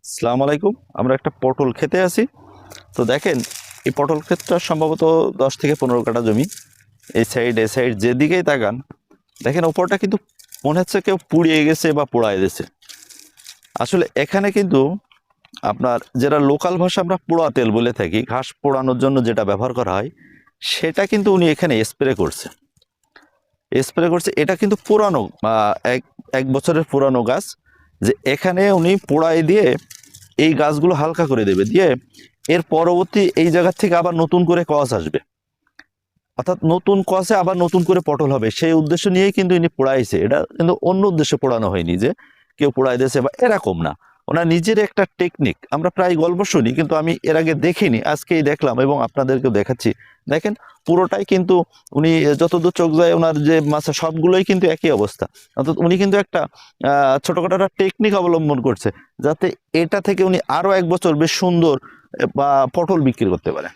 আসসালামু আলাইকুম। আমরা একটা পটল খেতে আছি। তো দেখেন, এই পটল ক্ষেতটা সম্ভবত 10 থেকে 15 কাঠা জমি। এই সাইড এ সাইড যেদিকেই তাকান দেখেন ওপরটা কিন্তু মনে হচ্ছে কেউ পুড়িয়ে গেছে বা পোড়ায় দিয়েছে। আসলে এখানে কিন্তু আপনার যেটা লোকাল ভাষা আমরা পোড়া তেল বলে থাকি, ঘাস পোড়ানোর জন্য যেটা ব্যবহার করা হয়, সেটা কিন্তু উনি এখানে স্প্রে করছে। এটা কিন্তু পুরানো, এক এক বছরের পুরানো গাছ, যে এখানে উনি পোড়াই দিয়ে এই গাছগুলো হালকা করে দেবে, দিয়ে এর পরবর্তী এই জায়গা থেকে আবার নতুন করে কস আসবে, অর্থাৎ নতুন কসে আবার নতুন করে পটল হবে, সেই উদ্দেশ্য নিয়েই কিন্তু ইনি পোড়াইছে। এটা কিন্তু অন্য উদ্দেশ্যে পোড়ানো হয়নি যে কেউ পোড়াই দিয়েছে বা এরকম না। ওনার নিজের একটা টেকনিক, আমরা প্রায় গল্প শুনি কিন্তু আমি এর আগে দেখিনি, আজকেই দেখলাম এবং আপনাদেরকেও দেখাচ্ছি। দেখেন পুরোটাই কিন্তু উনি যতদূর চোখ যায় ওনার যে মাছা সবগুলোই কিন্তু একই অবস্থা। অর্থাৎ উনি কিন্তু একটা ছোটখাটো একটা টেকনিক অবলম্বন করছে, যাতে এটা থেকে উনি আরো 1 বছর বেশ সুন্দর বা পটল বিক্রি করতে পারে।